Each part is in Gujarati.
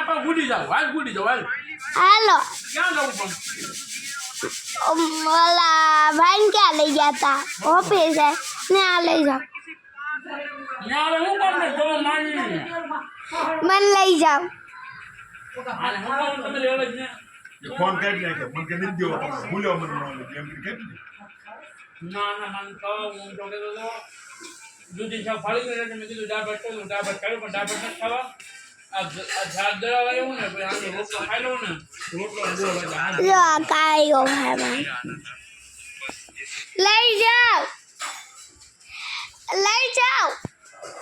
પણ ગુડી જાવ હાલ ગુડી જાવ હાલ હાલો ક્યાં જવું પણ ઓલા ભાઈ ક્યાં લઈ ગયા તા ઓફિસ ને આ લઈ જાઓ ન્યા હવે હું કરને જો માની મને લઈ જાઓ હાલ હું તમે લેવા જ ને ફોન કરી નાખ્યો મને કે નથી દેવો ભૂલ્યો મને એમ કેટલી ના મન તો હું તો કે તો દૂધી છા ફાળી કરે મેં કીધું ડાબર કર્યું પણ ડાબર ન ખાવા આ ઝાડ દળાવા એવું ને પછી આનો રોટલો ખાઈ લઉં ને રોટલો બહુ એટલે લો કાયો ભાઈ લઈ જાઓ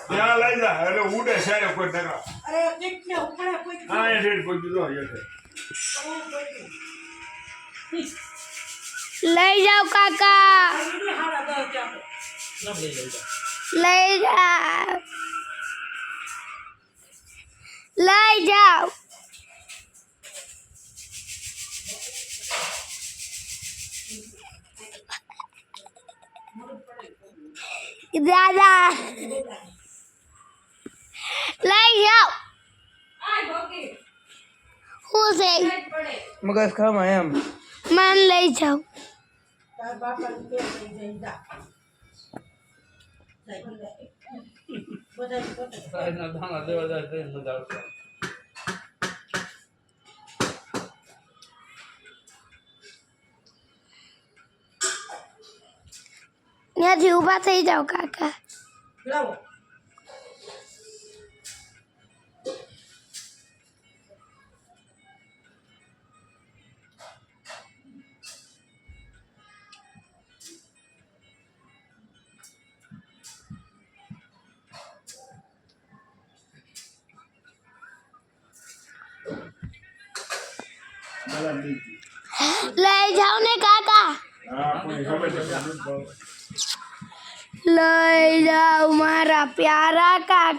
ત્યાં લઈ જા એટલે ઉડે સારે કોઈ ટકા અરે કેટલે ઉપડે કોઈ હા એ રેડ કોઈ દીધો લઈ જાઓ કાકા નહીં હારા દો ત્યાં ન લઈ લઈ જા લઈ જાઓ દાદા લઈ જાઓ આય ભોકી હું છે પડે મગજ ખામાં એમ મને લઈ જાઓ તાર બાપા ને કે જઈ જા બધા પોતે સાઈડના દાણા દેવા જાય તો મજા આવશે ત્યાંથી ઊભા થઈ જાઓ કાકા લાવો લઈ જાઓ ને કાકા હા કોઈ ખબર નથી લઈ જાઓ મારા પ્યારા કાકા